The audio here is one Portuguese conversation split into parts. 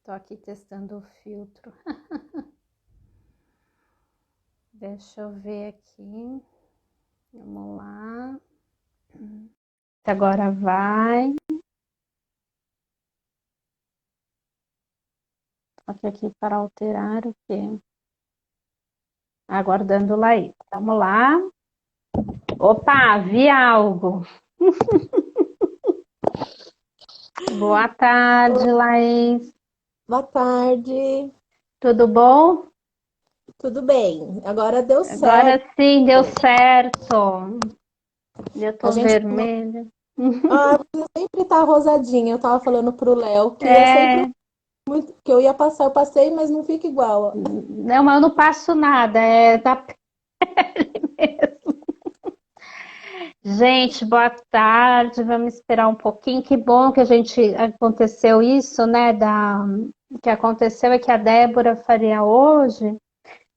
Tô aqui testando o filtro. Deixa eu ver aqui. Vamos lá. Agora vai. Aqui para alterar o quê? Aguardando lá aí. Vamos lá. Opa, vi algo. Boa tarde, Laís. Boa tarde, Tudo bom? tudo bem? Agora deu Agora certo. sim, deu certo. Eu A tô gente vermelha. você sempre tá rosadinha. Eu tava falando pro Léo que eu sempre É, muito que eu ia passar, eu passei, mas não fica igual. não, mas eu não passo nada. É da pele mesmo. Gente, boa tarde. Vamos esperar um pouquinho. Que bom que a gente aconteceu isso, né? O que aconteceu é que a Débora faria hoje,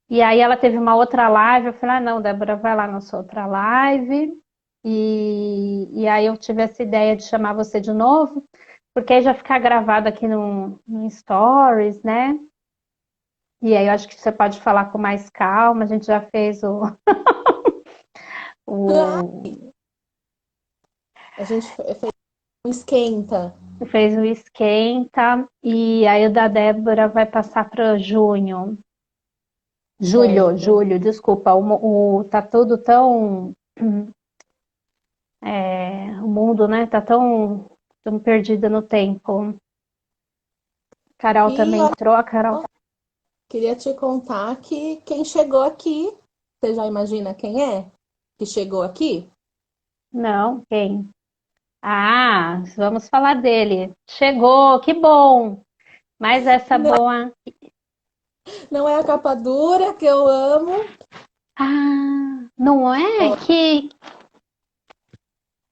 e aí ela teve uma outra live. Eu falei, ah, não, Débora, vai lá na sua outra live. E aí eu tive essa ideia de chamar você de novo, porque aí já ficar gravado aqui no Stories, né? E aí eu acho que você pode falar com mais calma. A gente já fez o A gente fez um esquenta. fez o esquenta, e aí o da Débora vai passar para junho. Certo. Julho, desculpa. Tá tudo tão. O mundo, né? Tá tão perdida no tempo. Carol E também olha, entrou. A Carol. queria te contar que quem chegou aqui, você já imagina quem é que chegou aqui? Não, quem? Ah, vamos falar dele. Chegou, que bom. Mas essa Não, boa. não é a capa dura que eu amo. Ah, não é Ó, que.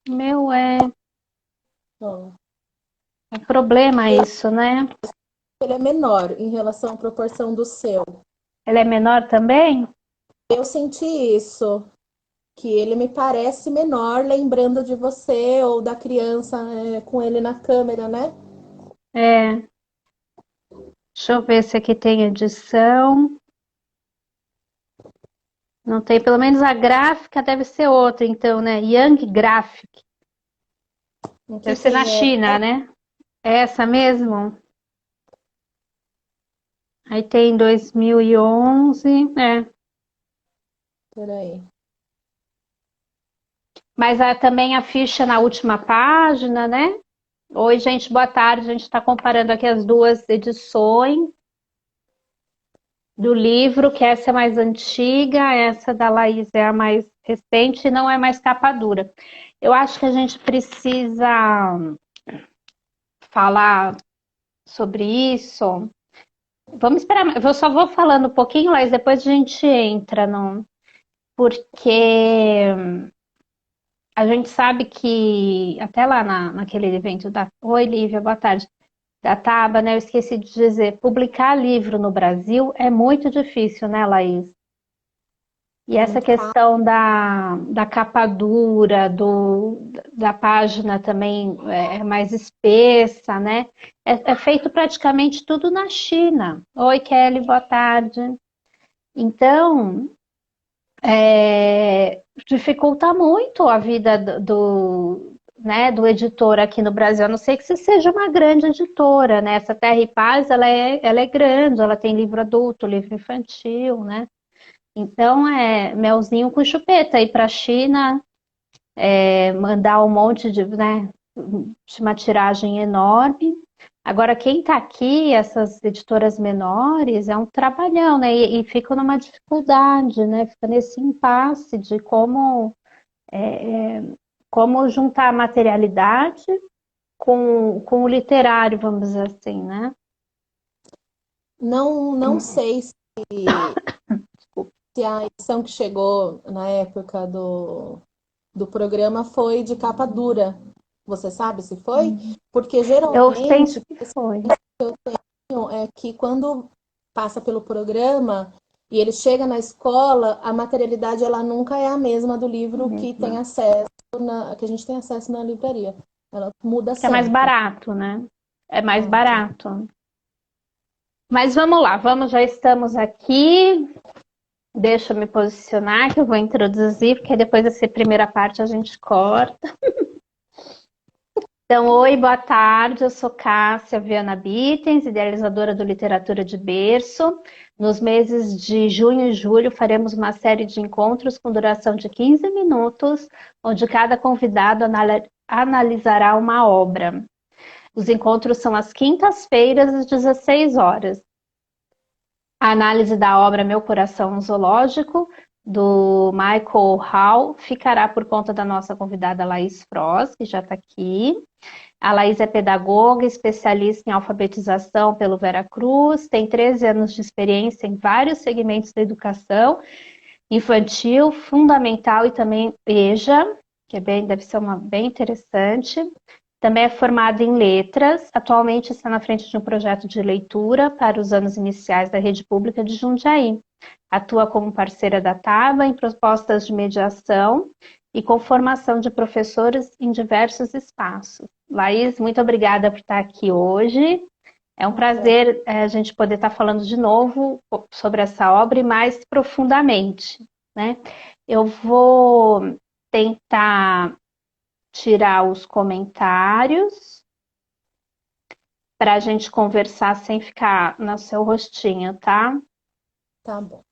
Meu, ó. é problema Eu acho isso, né? que ele é menor em relação à proporção do seu. Ele é menor também? Eu senti isso. Que ele me parece menor, lembrando de você ou da criança com ele na câmera, né? É. Deixa eu ver se aqui tem edição. Não tem, pelo menos a gráfica deve ser outra, então, né? Young Graphic. Deve Aqui ser na tem China, né? É essa mesmo? Aí tem 2011, é. peraí. Mas há também a ficha na última página, né? Oi, gente, boa tarde. A gente está comparando aqui as duas edições do livro, que essa é mais antiga, essa da Laís é a mais recente e não é mais capa dura. Eu acho que a gente precisa falar sobre isso. Vamos esperar, eu só vou falando um pouquinho, mas depois a gente entra no. Porque a gente sabe que até lá naquele evento da. Oi, Lívia, boa tarde. Da Taba, né? Eu esqueci de dizer, publicar livro no Brasil é muito difícil, né, Laís? E É essa muito caro. questão da capa dura, da página também é mais espessa, né? É feito praticamente tudo na China. Oi, Kelly, boa tarde. Então, dificulta muito a vida né, do editor aqui no Brasil, a não ser que você seja uma grande editora, né? Essa Terra e Paz, ela é grande, ela tem livro adulto, livro infantil, né? Então, é melzinho com chupeta. Ir para a China, mandar um monte né, de uma tiragem enorme. Agora, quem está aqui, essas editoras menores, é um trabalhão, né? E fica numa dificuldade, né? Fica nesse impasse de como juntar a materialidade com o literário, vamos dizer assim, né? Não sei se a edição que chegou na época do programa foi de capa dura. Você sabe se foi? Porque Eu geralmente penso que foi. é que quando passa pelo programa e ele chega na escola, a materialidade ela nunca é a mesma do livro que tem Mesma. acesso que a gente tem acesso na livraria. Ela muda Que é mais sempre. barato, né? É mais É, barato. Mas vamos lá, já estamos aqui. Deixa eu me posicionar que eu vou introduzir, porque depois dessa primeira parte a gente corta. Então, oi, boa tarde, eu sou Cássia Viana Bittens, idealizadora do Literatura de Berço. Nos meses de junho e julho faremos uma série de encontros com duração de 15 minutos, onde cada convidado analisará uma obra. Os encontros são às quintas-feiras, às 16 horas. A análise da obra Meu Coração Zoológico, do Michael Hall, ficará por conta da nossa convidada Laís Froz, que já está aqui. A Laís é pedagoga, especialista em alfabetização pelo Veracruz, tem 13 anos de experiência em vários segmentos da educação, infantil, fundamental e também EJA, que deve ser bem interessante. Também é formada em letras, atualmente está na frente de um projeto de leitura para os anos iniciais da rede pública de Jundiaí. Atua como parceira da TABA em propostas de mediação e com formação de professores em diversos espaços. Laís, muito obrigada por estar aqui hoje. É um prazer a gente poder estar falando de novo sobre essa obra e mais profundamente, né? Eu vou tentar tirar os comentários para a gente conversar sem ficar no seu rostinho, tá? Tá bom.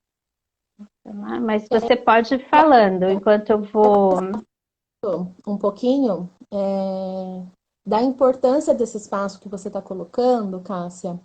Mas você pode ir falando enquanto eu vou... Um pouquinho da importância desse espaço que você está colocando, Cássia,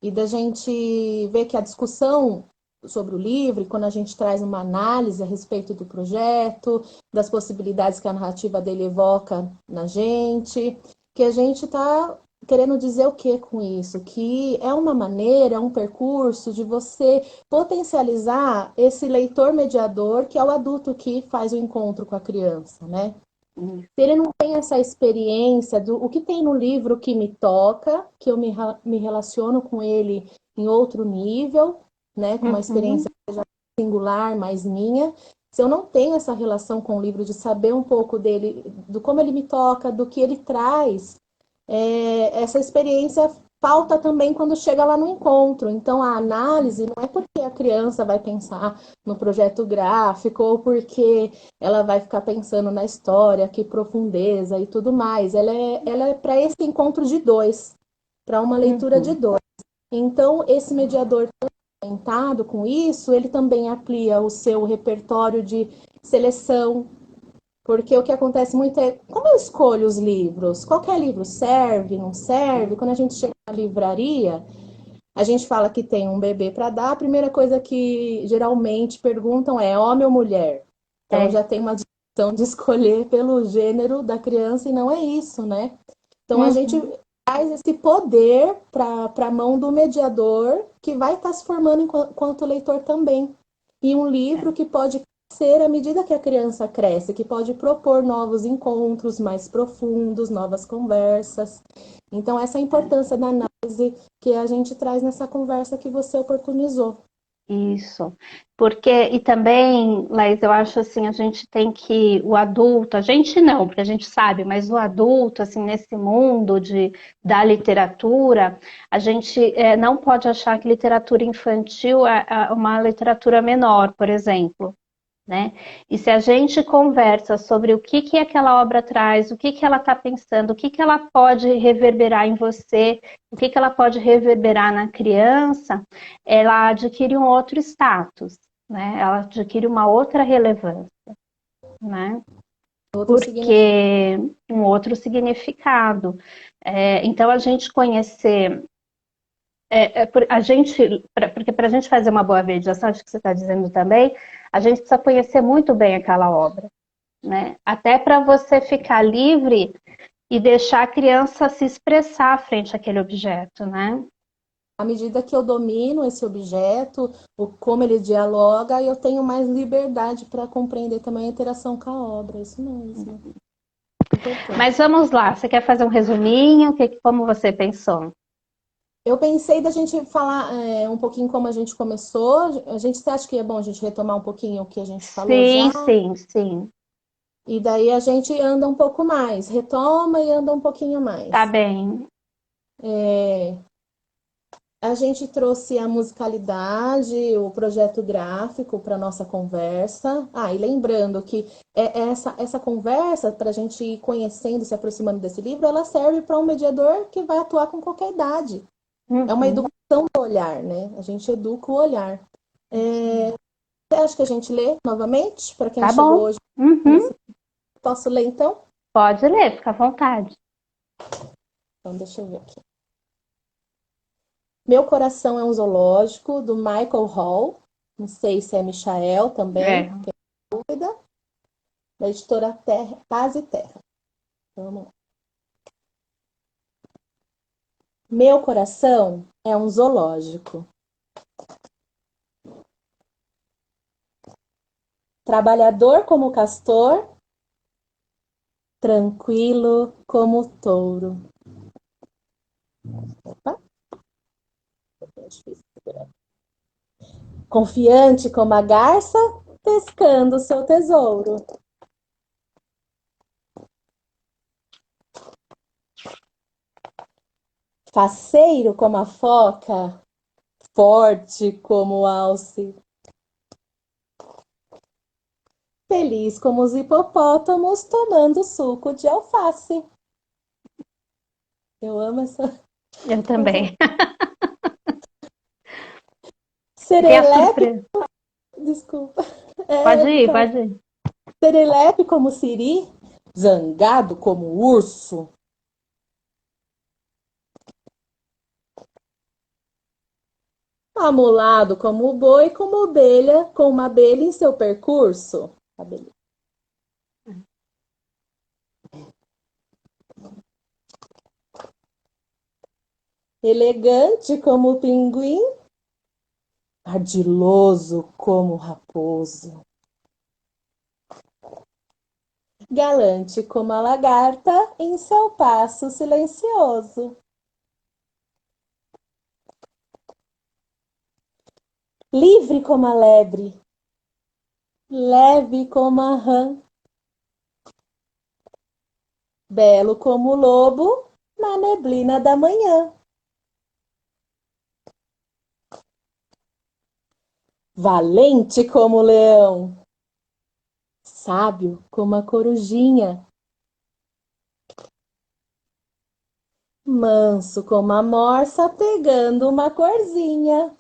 e da gente ver que a discussão sobre o livro, quando a gente traz uma análise a respeito do projeto, das possibilidades que a narrativa dele evoca na gente, que a gente está querendo dizer o que com isso? Que é uma maneira, é um percurso de você potencializar esse leitor mediador, que é o adulto que faz o encontro com a criança, né? Se ele não tem essa experiência do o que tem no livro que me toca, que eu me relaciono com ele em outro nível, né, com uma experiência singular, mais minha. Se eu não tenho essa relação com o livro, de saber um pouco dele, do como ele me toca, do que ele traz, essa experiência falta também quando chega lá no encontro. Então, a análise não é porque a criança vai pensar no projeto gráfico ou porque ela vai ficar pensando na história, que profundeza e tudo mais. Ela é para esse encontro de dois, para uma leitura de dois. Então, esse mediador orientado com isso, ele também amplia o seu repertório de seleção, porque o que acontece muito é, como eu escolho os livros? Qualquer livro serve, não serve? Quando a gente chega na livraria, a gente fala que tem um bebê para dar, a primeira coisa que geralmente perguntam é homem ou mulher? Então já tem uma discussão de escolher pelo gênero da criança e não é isso, né? Então a gente traz esse poder para a mão do mediador que vai estar se formando enquanto leitor também. E um livro que pode ser à medida que a criança cresce, que pode propor novos encontros mais profundos, novas conversas. Então, essa é a importância da análise que a gente traz nessa conversa que você oportunizou. Isso, porque, e também, Laís, eu acho assim, a gente tem que, o adulto, a gente não, porque a gente sabe, mas o adulto, assim, nesse mundo da literatura, a gente não pode achar que literatura infantil é uma literatura menor, por exemplo. Né? E se a gente conversa sobre o que aquela obra traz, o que ela está pensando, o que ela pode reverberar em você, o que ela pode reverberar na criança, ela adquire um outro status, né? Ela adquire uma outra relevância, né? Porque um outro significado. Então, a gente conhecer porque para a gente fazer uma boa mediação, acho que você está dizendo também, a gente precisa conhecer muito bem aquela obra, né? Até para você ficar livre e deixar a criança se expressar frente àquele objeto, né? À medida que eu domino esse objeto, como ele dialoga, eu tenho mais liberdade para compreender também a interação com a obra, isso mesmo. Mas vamos lá, você quer fazer um resuminho? Como você pensou? Eu pensei da gente falar um pouquinho como a gente começou. Você acha que é bom a gente retomar um pouquinho o que a gente falou já? Sim. E daí a gente anda um pouco mais, retoma e anda um pouquinho mais. Tá bem. A gente trouxe a musicalidade, o projeto gráfico para nossa conversa. Ah, e lembrando que essa conversa, para a gente ir conhecendo, se aproximando desse livro, ela serve para um mediador que vai atuar com qualquer idade. É uma Uhum. educação do olhar, né? A gente educa o olhar. Você acha que a gente lê novamente? Para quem Tá chegou bom. hoje, Uhum. posso ler então? Pode ler, fica à vontade. Então, deixa eu ver aqui. Meu Coração é um Zoológico, do Michael Hall. Não sei se é Michael também, É. dúvida. Da editora Terra, Paz e Terra. Vamos lá. Meu coração é um zoológico. Trabalhador como castor, tranquilo como touro. Opa, é difícil segurar. Confiante como a garça, pescando seu tesouro. Faceiro como a foca, forte como o alce. Feliz como os hipopótamos tomando suco de alface. Eu amo essa. Eu também. Tem a Serelepe, surpresa. desculpa. Pode ir, Tá. pode ir. Serelepe como siri, zangado como urso. Amolado como boi, como ovelha, com uma abelha em seu percurso. Abelha. Elegante como o pinguim, ardiloso como o raposo. Galante como a lagarta em seu passo silencioso. Livre como a lebre, leve como a rã. Belo como o lobo na neblina da manhã. Valente como o leão, sábio como a corujinha. Manso como a morsa pegando uma corzinha.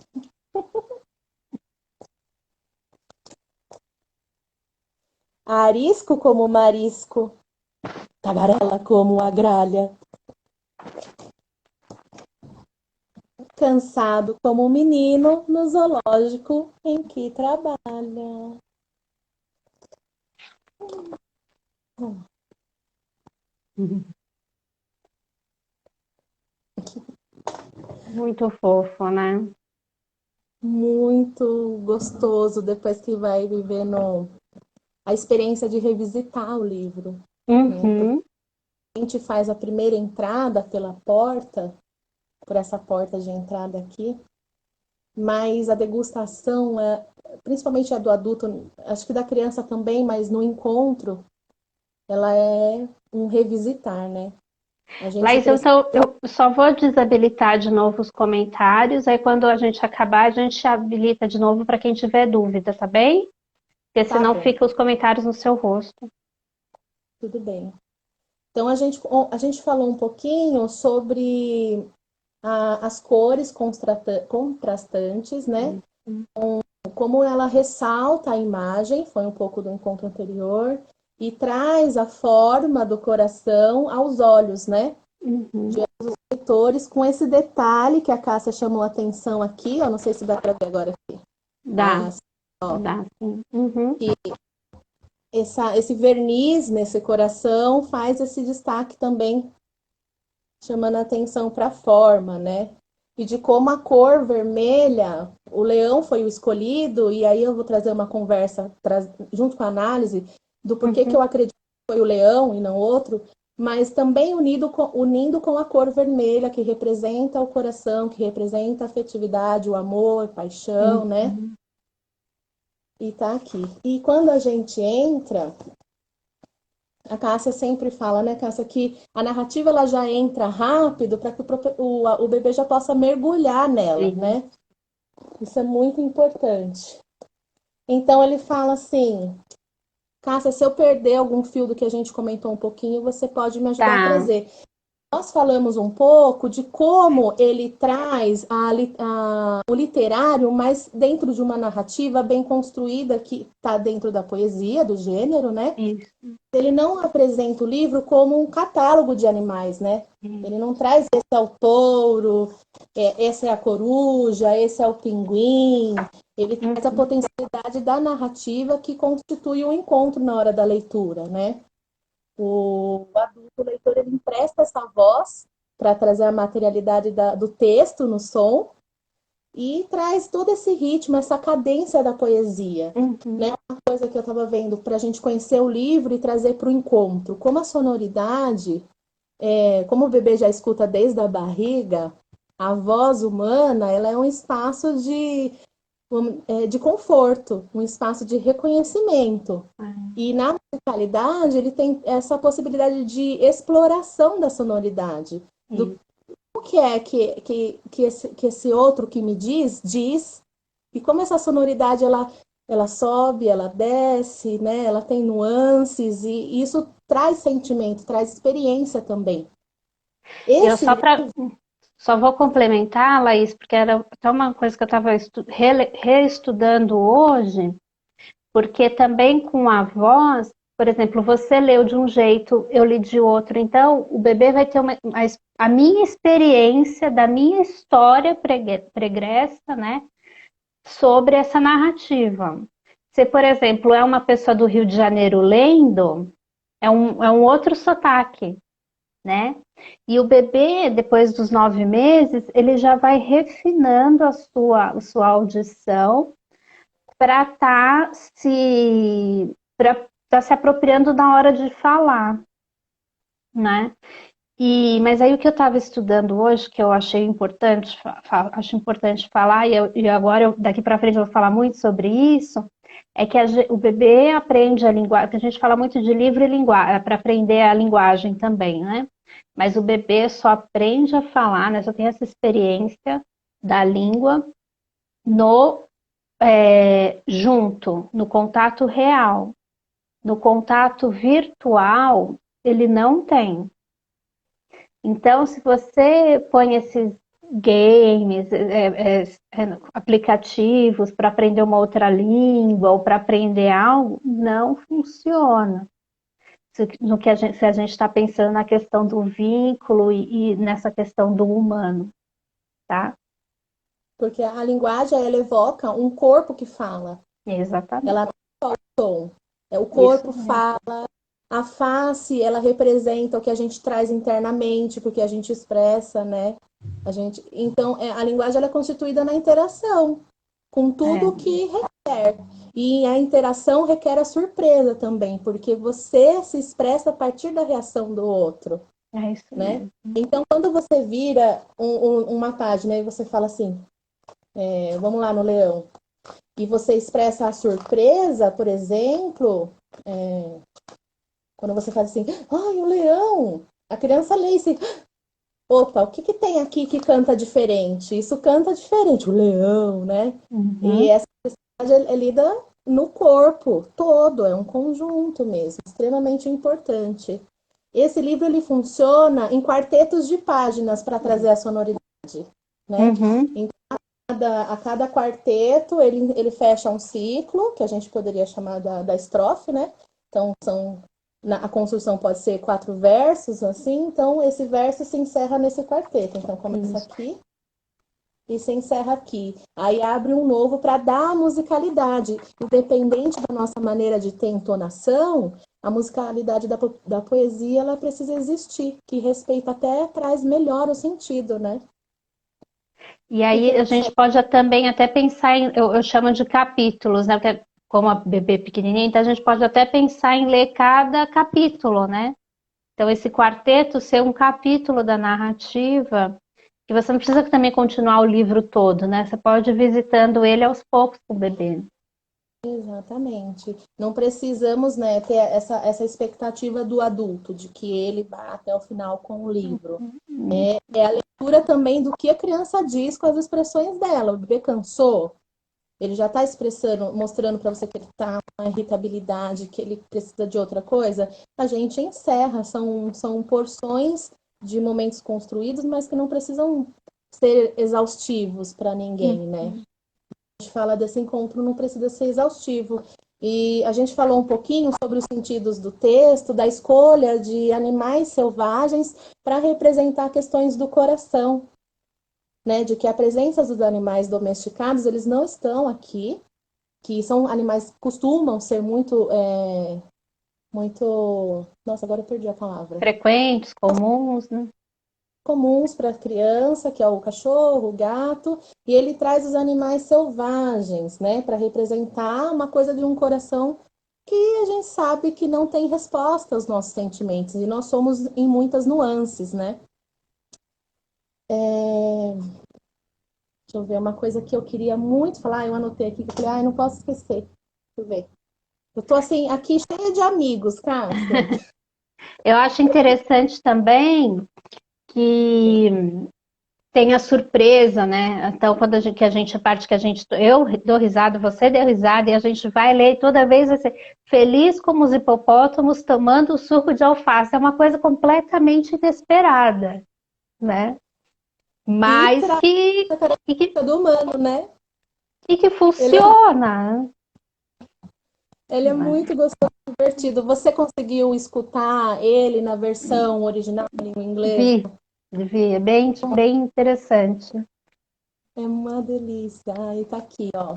Arisco como o marisco, tagarela como a gralha. Cansado como o menino no zoológico em que trabalha. Muito fofo, né? Muito gostoso depois que vai vivendo a experiência de revisitar o livro, né? Porque Uhum. a gente faz a primeira entrada pela porta, por essa porta de entrada aqui, mas a degustação, principalmente a do adulto, acho que da criança também, mas no encontro, ela é um revisitar, né? A gente Laís, precisa. então eu só vou desabilitar de novo os comentários, aí quando a gente acabar, a gente habilita de novo para quem tiver dúvida, tá bem? Porque Tá senão bom, fica os comentários no seu rosto. tudo bem. Então a gente falou um pouquinho sobre as cores contrastantes, né? Uhum. Como ela ressalta a imagem, foi um pouco do encontro anterior, e traz a forma do coração aos olhos, né? Uhum. Leitores, com esse detalhe que a Cássia chamou a atenção aqui, ó, não sei se dá para ver agora aqui. Dá, Ah, ó, dá sim. Uhum. que esse verniz nesse coração faz esse destaque também, chamando a atenção para a forma, né? E de como a cor vermelha, o leão foi o escolhido, e aí eu vou trazer uma conversa junto com a análise do porquê que Uhum. eu acredito que foi o leão e não outro, mas também unindo com a cor vermelha, que representa o coração, que representa a afetividade, o amor, a paixão, né? Uhum. E tá aqui. E quando a gente entra, A Cássia sempre fala, né, Cássia, que a narrativa ela já entra rápido para que o bebê já possa mergulhar nela, Sim. né? Isso é muito importante. Então ele fala assim, Cássia, se eu perder algum fio do que a gente comentou um pouquinho, você pode me ajudar a Tá. trazer. Nós falamos um pouco de como ele traz o literário, mas dentro de uma narrativa bem construída que está dentro da poesia, do gênero, né? Isso. Ele não apresenta o livro como um catálogo de animais, né? Isso. Ele não traz esse é o touro, essa é a coruja, esse é o pinguim. Ele traz a Uhum. potencialidade da narrativa que constitui o encontro na hora da leitura, né? O adulto leitor ele empresta essa voz para trazer a materialidade do texto no som e traz todo esse ritmo, essa cadência da poesia. Uhum. Né? Uma coisa que eu estava vendo para a gente conhecer o livro e trazer para o encontro. Como a sonoridade, como o bebê já escuta desde a barriga, a voz humana ela é um espaço de conforto, um espaço de reconhecimento. E na musicalidade, ele tem essa possibilidade de exploração da sonoridade. Do Isso. que é que esse outro que me diz, e como essa sonoridade ela sobe, ela desce, né? Ela tem nuances, e isso traz sentimento, traz experiência também. Eu Esse só vou complementar, Laís, porque era até uma coisa que eu estava reestudando hoje, porque também com a voz, por exemplo, você leu de um jeito, eu li de outro, então o bebê vai ter a minha experiência, da minha história pregressa, né, sobre essa narrativa. Se, por exemplo, é uma pessoa do Rio de Janeiro lendo, é um outro sotaque, né? E o bebê, depois dos 9 meses, ele já vai refinando a sua audição para se apropriando na hora de falar, né? Mas aí o que eu estava estudando hoje, que eu achei importante, acho importante falar, e agora daqui para frente eu vou falar muito sobre isso, é que o bebê aprende a linguagem, a gente fala muito de livro e linguagem, para aprender a linguagem também, né? Mas o bebê só aprende a falar, né? Só tem essa experiência da língua no junto, no contato real. No contato virtual, ele não tem. Então, se você põe esses games, aplicativos para aprender uma outra língua ou para aprender algo, não funciona. Se a gente está pensando na questão do vínculo e nessa questão do humano, tá? porque a linguagem ela evoca um corpo que fala. Exatamente. Ela não é só o som. O Isso corpo mesmo. fala. A face, ela representa o que a gente traz internamente, porque a gente expressa, né? Então, a linguagem ela é constituída na interação, com tudo o É, que requer. E a interação requer a surpresa também, porque você se expressa a partir da reação do outro, é isso né? mesmo. Então, quando você vira uma página e você fala assim, vamos lá no leão, e você expressa a surpresa, por exemplo, quando você faz assim, ai, o leão, a criança lê assim, opa, o que que tem aqui que canta diferente? Isso canta diferente, o leão, né? E Uhum. essa é lida no corpo todo, é um conjunto mesmo, extremamente importante. Esse livro ele funciona em quartetos de páginas para trazer a sonoridade, né? Uhum. Então, a cada quarteto ele fecha um ciclo, que a gente poderia chamar da estrofe, né? Então, a construção pode ser 4 versos, assim, então esse verso se encerra nesse quarteto. Então, começa Isso. aqui e se encerra aqui. Aí abre um novo para dar a musicalidade. Independente da nossa maneira de ter entonação, a musicalidade da poesia ela precisa existir, que respeita até traz melhor o sentido, né? E O que que aí a você gente pode também até pensar eu chamo de capítulos, né? Porque como a bebê pequenininha, então a gente pode até pensar em ler cada capítulo, né? Então esse quarteto ser um capítulo da narrativa, que você não precisa também continuar o livro todo, né? Você pode ir visitando ele aos poucos com o bebê. Exatamente. Não precisamos, né, ter essa expectativa do adulto, de que ele vá até o final com o livro. Uhum. É a leitura também do que a criança diz com as expressões dela. O bebê cansou, ele já está expressando, mostrando para você que ele está com uma irritabilidade, que ele precisa de outra coisa. A gente encerra, são porções de momentos construídos, mas que não precisam ser exaustivos para ninguém, né? A gente fala desse encontro, não precisa ser exaustivo. E a gente falou um pouquinho sobre os sentidos do texto, da escolha de animais selvagens para representar questões do coração, né? De que a presença dos animais domesticados, eles não estão aqui, que são animais que costumam ser muito... Nossa, agora eu perdi a palavra. Frequentes, comuns, né? Comuns para a criança, que é o cachorro, o gato, e ele traz os animais selvagens, né, para representar uma coisa de um coração que a gente sabe que não tem resposta aos nossos sentimentos, e nós somos em muitas nuances, né? Deixa eu ver, uma coisa que eu queria muito falar, eu anotei aqui, que eu falei, ai, não posso esquecer. Deixa eu ver. Eu tô assim, aqui cheia de amigos, Cássia. Eu acho interessante também que tem a surpresa, né? Então, quando a parte que a gente, eu dou risada, você deu risada, e a gente vai ler, e toda vez vai ser feliz como os hipopótamos tomando o suco de alface. É uma coisa completamente inesperada, né? E Mas traz que, a e que, característica do humano, né? e que Ele é, funciona, ele é né? muito gostoso e divertido. Você conseguiu escutar ele na versão original em língua inglesa? Vi, vi, é bem, bem interessante. É uma delícia. Ai, tá aqui, ó.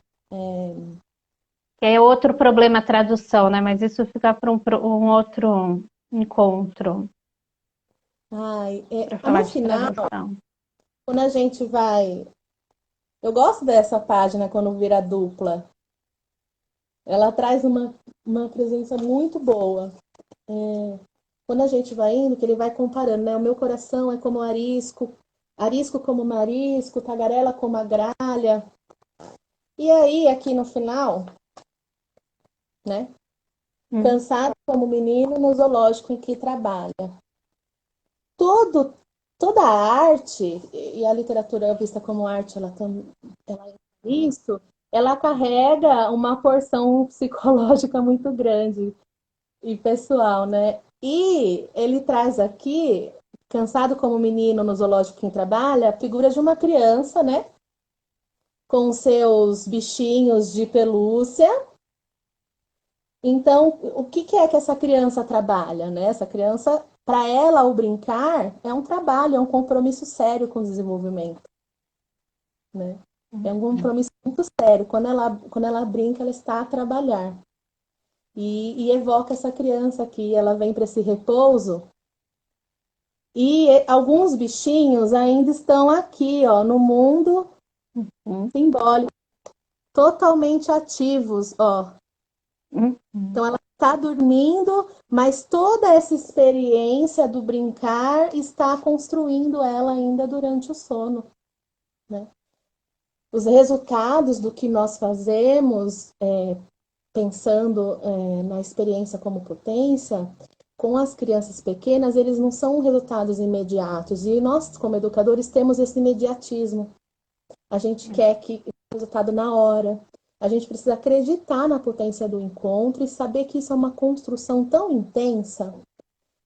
É outro problema a tradução, né? Mas isso fica para um outro encontro Ai, para no falar de final, tradução. quando a gente vai. Eu gosto dessa página quando vira dupla. Ela traz uma presença muito boa. Quando a gente vai indo, que ele vai comparando, né? O meu coração é como arisco, arisco como marisco, tagarela como a gralha. E aí, aqui no final, né? Hum. Cansado como menino no zoológico em que trabalha. Todo, toda a arte, e a literatura vista como arte, ela é isso, ela carrega uma porção psicológica muito grande e pessoal, né? E ele traz aqui, cansado como menino no zoológico em trabalha, a figura de uma criança, né? Com seus bichinhos de pelúcia. Então, o que é que essa criança trabalha, né? Essa criança, para ela, o brincar é um trabalho, é um compromisso sério com o desenvolvimento, né? É um compromisso muito sério. Quando ela brinca, ela está a trabalhar. E evoca essa criança aqui, ela vem para esse repouso. E alguns bichinhos ainda estão aqui, ó, no mundo Hum, simbólico, totalmente ativos, ó. hum. Então ela está dormindo, mas toda essa experiência do brincar está construindo ela ainda durante o sono, né? Os resultados do que nós fazemos, pensando na experiência como potência, com as crianças pequenas, eles não são resultados imediatos. E nós, como educadores, temos esse imediatismo. A gente quer que o resultado na hora. A gente precisa acreditar na potência do encontro e saber que isso é uma construção tão intensa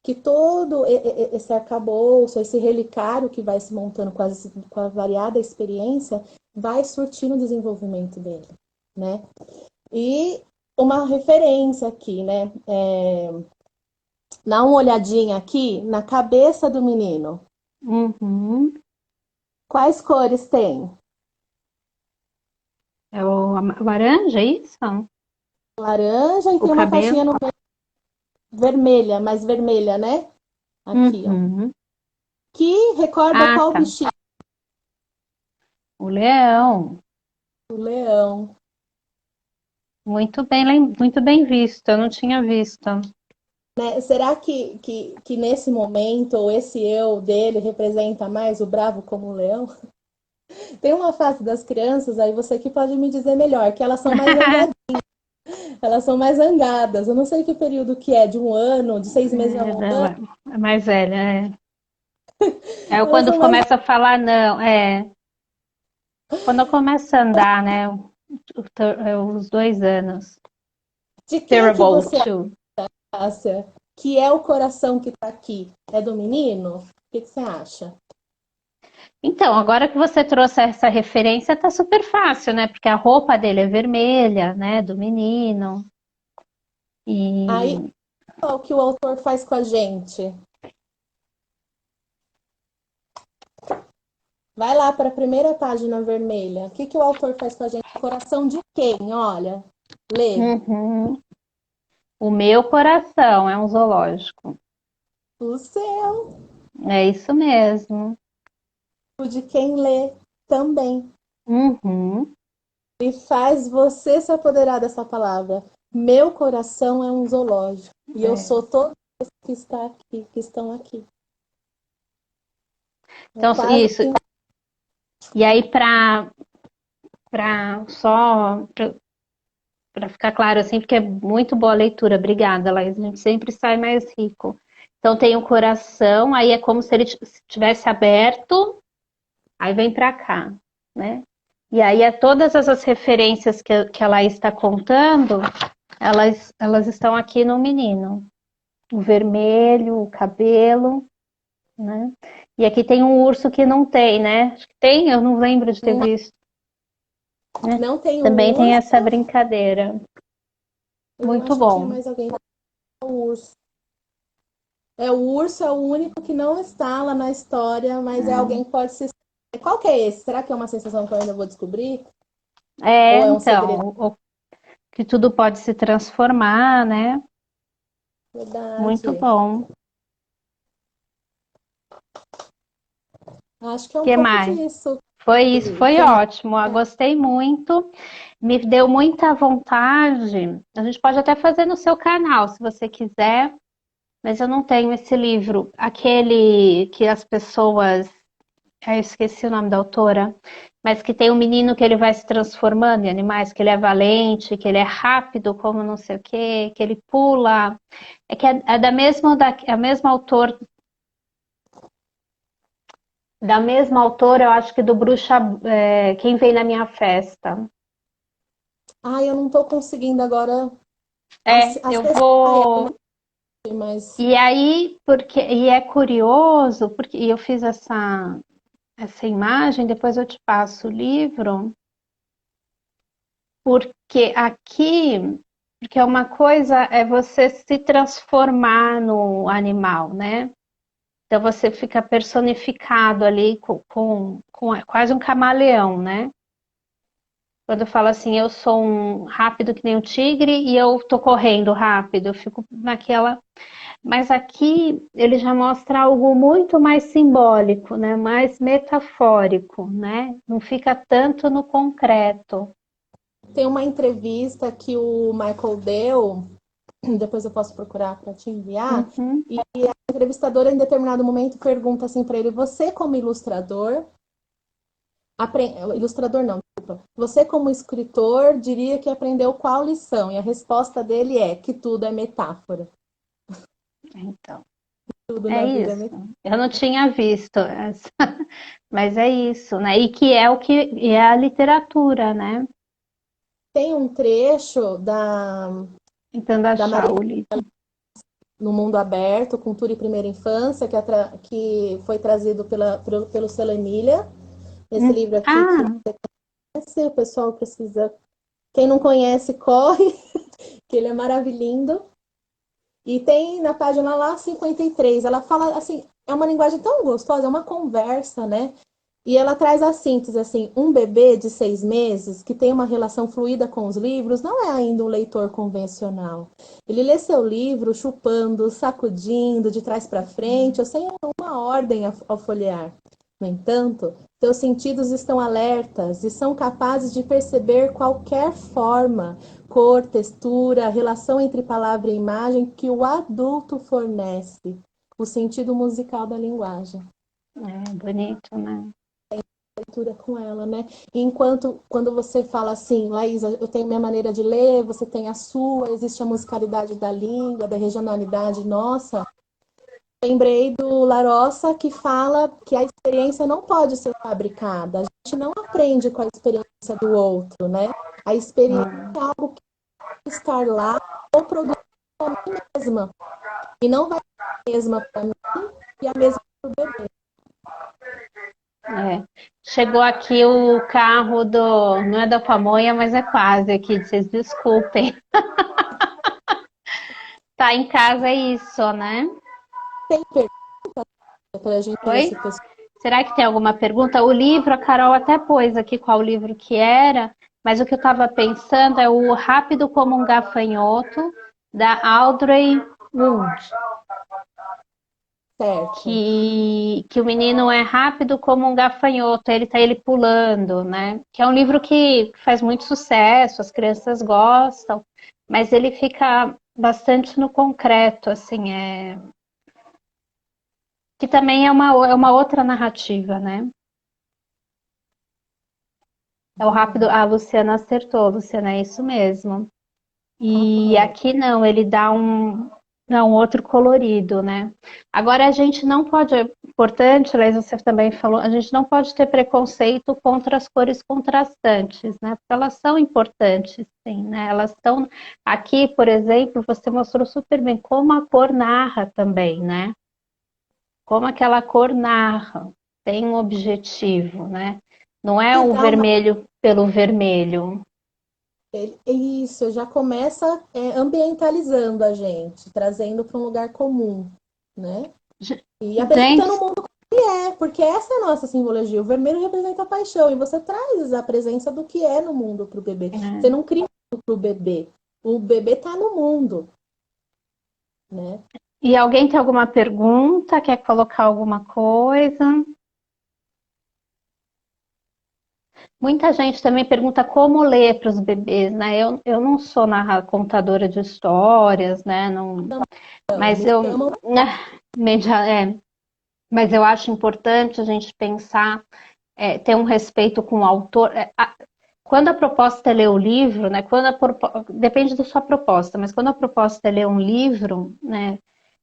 que todo esse arcabouço, esse relicário que vai se montando com a variada experiência, vai surtir no desenvolvimento dele, né? E uma referência aqui, né? Dá uma olhadinha aqui na cabeça do menino. Uhum. Quais cores tem? É o laranja, é isso? Laranja e O tem uma cabelo? faixinha no meio vermelha, mais vermelha, né? Aqui, ó. Uhum. Que recorda Ah, qual tá. bichinho? O leão. O leão. Muito bem visto. Eu não tinha visto. Né? Será que nesse momento esse eu dele representa mais o bravo como o leão? Tem uma fase das crianças, aí você que pode me dizer melhor, que elas são mais zangradinhas. Elas são mais zangadas. Eu não sei que período que é, de um ano, de 6 meses a um ano. É mais velha, é. É Elas quando são mais. começa a falar não, é. Quando começa a andar, né? Os 2 anos. De quem que Terrible você two. acha que é o coração que tá aqui? É do menino? O que você acha? Então, agora que você trouxe essa referência, tá super fácil, né? Porque a roupa dele é vermelha, né? Do menino. Aí, E qual que o autor faz com a gente? Vai lá para a primeira página vermelha. O que que o autor faz com a gente? Coração de quem? Olha, lê. uhum. O meu coração é um zoológico. O seu. É isso mesmo. O de quem lê também. Uhum. E faz você se apoderar dessa palavra. Meu coração é um zoológico. E eu É. sou todo que está aqui, que estão aqui. É Então, quase isso. assim. E aí, só para ficar claro assim, porque é muito boa a leitura, obrigada, Laís. A gente sempre sai mais rico. Então, tem o coração, aí é como se ele tivesse aberto, aí vem para cá, né? E aí, todas essas referências que a Laís está contando, elas estão aqui no menino. O vermelho, o cabelo, né? E aqui tem um urso que não tem, né? Acho que tem, eu não lembro de ter visto, né? Não tem o Também tem urso. essa brincadeira. Eu Muito acho que tinha bom. mais alguém. O urso. É, o urso é o único que não está lá na história, mas é alguém que pode se. Qual que é esse? Será que é uma sensação que eu ainda vou descobrir? É, Ou é um segredo? então, que tudo pode se transformar, né? Muito Verdade. bom. Acho que é um Que pouco mais? disso. Foi isso, O foi que mais? ótimo. Eu gostei muito. Me deu muita vontade. A gente pode até fazer no seu canal, se você quiser, mas eu não tenho esse livro. Aquele que as pessoas. Eu esqueci o nome da autora, mas que tem um menino que ele vai se transformando em animais, que ele é valente, que ele é rápido, como não sei o quê, que ele pula. É que é a mesma autor, da mesma autora, eu acho que do Bruxa, Quem Vem na Minha Festa. Eu não estou conseguindo agora Eu acessar vou. ele, mas E aí, e é curioso, porque eu fiz essa imagem, depois eu te passo o livro, porque aqui, porque uma coisa é você se transformar no animal, né? Então você fica personificado ali com quase um camaleão, né? Quando eu falo assim, eu sou um rápido que nem um tigre e eu tô correndo rápido, eu fico naquela. Mas aqui ele já mostra algo muito mais simbólico, né? Mais metafórico, né? Não fica tanto no concreto. tem uma entrevista que o Michael deu, depois eu posso procurar para te enviar, Uhum. e a entrevistadora em determinado momento pergunta assim para ele: você como ilustrador, ilustrador não, desculpa, você como escritor diria que aprendeu qual lição? E a resposta dele é que tudo é metáfora. Então, Tudo é na vida é isso. metáfora. Eu não tinha visto essa, mas é isso, né? E que é o que é a literatura, né? Tem um trecho Tentando da achar Maria o livro. no Mundo Aberto, Cultura e Primeira Infância, que foi trazido pelo Selo Emília. Esse livro aqui que Ah, o pessoal precisa. Quem não conhece, corre, que ele é maravilhoso. E tem na página lá 53, ela fala assim, é uma linguagem tão gostosa, é uma conversa, né? E ela traz a síntese, assim, um bebê de 6 meses que tem uma relação fluida com os livros não é ainda um leitor convencional. Ele lê seu livro chupando, sacudindo, de trás para frente, ou sem uma ordem ao folhear. No entanto, seus sentidos estão alertas e são capazes de perceber qualquer forma, cor, textura, relação entre palavra e imagem que o adulto fornece, o sentido musical da linguagem. é bonito, né? leitura com ela, né? E enquanto, quando você fala assim, Laísa, eu tenho minha maneira de ler, você tem a sua, existe a musicalidade da língua, da regionalidade nossa, lembrei do Larossa que fala que a experiência não pode ser fabricada. A gente não aprende com a experiência do outro, né? A experiência é algo que tem que estar lá ou produzir para mim mesma. E não vai ser a mesma para mim e a mesma para o bebê. É. Chegou aqui o carro do. Não é da pamonha, mas é quase aqui. Vocês desculpem. Tá em casa é isso, né? Tem pergunta para a gente ver Oi? se o pessoal. Será que tem alguma pergunta? O livro, a Carol até pôs aqui qual livro que era, mas o que eu estava pensando é o Rápido como um Gafanhoto, da Audrey Wood. Certo. Que o menino é rápido como um gafanhoto, ele tá ele pulando, né? Que é um livro que faz muito sucesso, as crianças gostam, mas ele fica bastante no concreto, assim, que também é uma outra narrativa, né? É o rápido, a Luciana acertou, Luciana, é isso mesmo. E Aham. aqui não, ele dá um outro colorido, né? Agora a gente não pode, é importante, Leis, você também falou, a gente não pode ter preconceito contra as cores contrastantes, né? Porque elas são importantes, sim, né? Elas estão aqui, por exemplo, você mostrou super bem como a cor narra também, né? Como aquela cor narra, tem um objetivo, né? Não é E o dá uma. vermelho pelo vermelho. Isso, já começa ambientalizando a gente, trazendo para um lugar comum, né? E apresentando o Gente, mundo como ele é, porque essa é a nossa simbologia. O vermelho representa a paixão, e você traz a presença do que é no mundo para o bebê. Você não cria tudo para o bebê está no mundo, né? e alguém tem alguma pergunta? Quer colocar alguma coisa? Muita gente também pergunta como ler para os bebês, né? Eu não sou contadora de histórias, né? Não, Então, mas me eu, chamam. mas eu acho importante a gente pensar, ter um respeito com o autor. Quando a proposta é ler o livro, né? Depende da sua proposta, mas quando a proposta é ler um livro, né?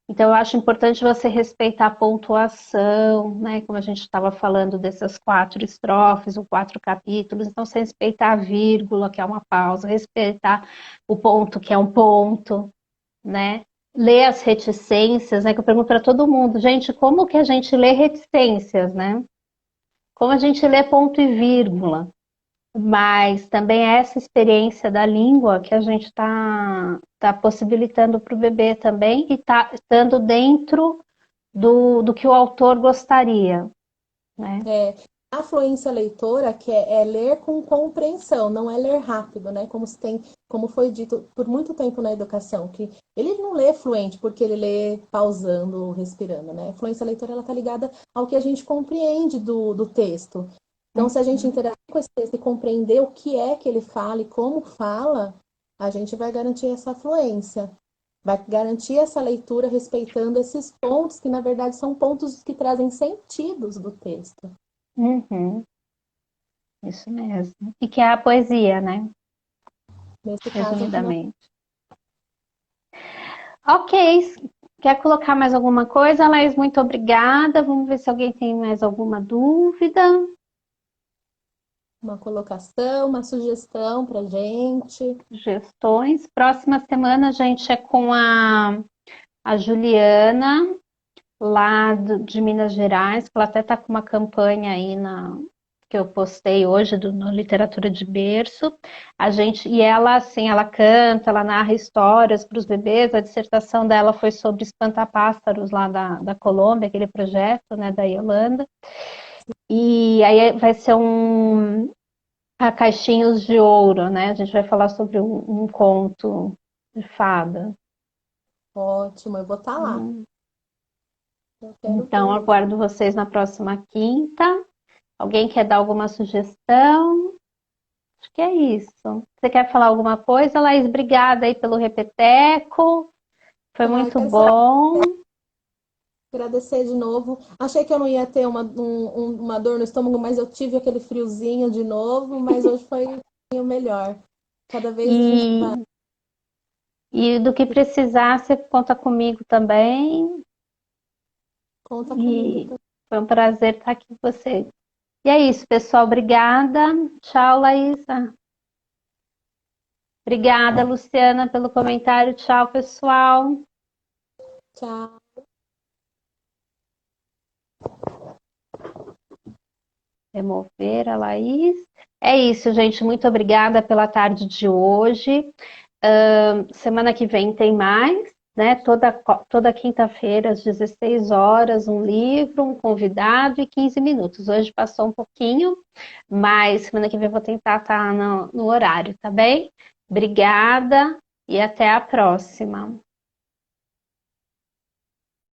Então, eu acho importante você respeitar a pontuação, né? Como a gente estava falando dessas 4 estrofes, ou 4 capítulos. Então, você respeitar a vírgula, que é uma pausa, respeitar o ponto, que é um ponto, né? Ler as reticências, né? Que eu pergunto para todo mundo, gente, como que a gente lê reticências, né? Como a gente lê ponto e vírgula? Mas também é essa experiência da língua que a gente tá possibilitando para o bebê também e está estando dentro do que o autor gostaria, né? É, a fluência leitora, que é ler com compreensão, não é ler rápido, né? Como foi dito por muito tempo na educação, que ele não lê fluente porque ele lê pausando, respirando, né? A fluência leitora, ela está ligada ao que a gente compreende do texto. Então, se a gente interagir com esse texto e compreender o que é que ele fala e como fala, a gente vai garantir essa fluência. Vai garantir essa leitura respeitando esses pontos, que na verdade são pontos que trazem sentidos do texto. Uhum, isso mesmo. E que é a poesia, né? Nesse caso aqui, não. Resumidamente. Ok. Quer colocar mais alguma coisa, Laís? Muito obrigada. Vamos ver se alguém tem mais alguma dúvida. Uma colocação, uma sugestão para gente. Sugestões. Próxima semana a gente é com a Juliana, lá de Minas Gerais, que ela até está com uma campanha aí que eu postei hoje no Literatura de Berço. E ela, assim, ela canta, ela narra histórias para os bebês. A dissertação dela foi sobre espantapássaros lá da Colômbia, aquele projeto, né, da Yolanda. E aí vai ser a Caixinhos de Ouro, né? A gente vai falar sobre um conto de fada. Ótimo, eu vou estar lá. Eu quero Então, ver. aguardo vocês na próxima quinta. Alguém quer dar alguma sugestão? Acho que é isso. Você quer falar alguma coisa, Laís? Obrigada aí pelo repeteco. Foi Ah, eu muito quero só bom. Agradecer de novo. Achei que eu não ia ter uma dor no estômago, mas eu tive aquele friozinho de novo, mas hoje foi um pouquinho melhor. Cada vez a gente vai. E, e do que precisar, você conta comigo também. Conta comigo E também. foi um prazer estar aqui com você. E é isso, pessoal. Obrigada. Tchau, Laísa. Obrigada, Luciana, pelo comentário. Tchau, pessoal. Tchau. Remover a Laís. É isso, gente. Muito obrigada pela tarde de hoje. Semana que vem tem mais, né? Toda quinta-feira, às 16 horas, um livro, um convidado e 15 minutos. Hoje passou um pouquinho, mas semana que vem eu vou tentar estar no horário, tá bem? Obrigada e até a próxima.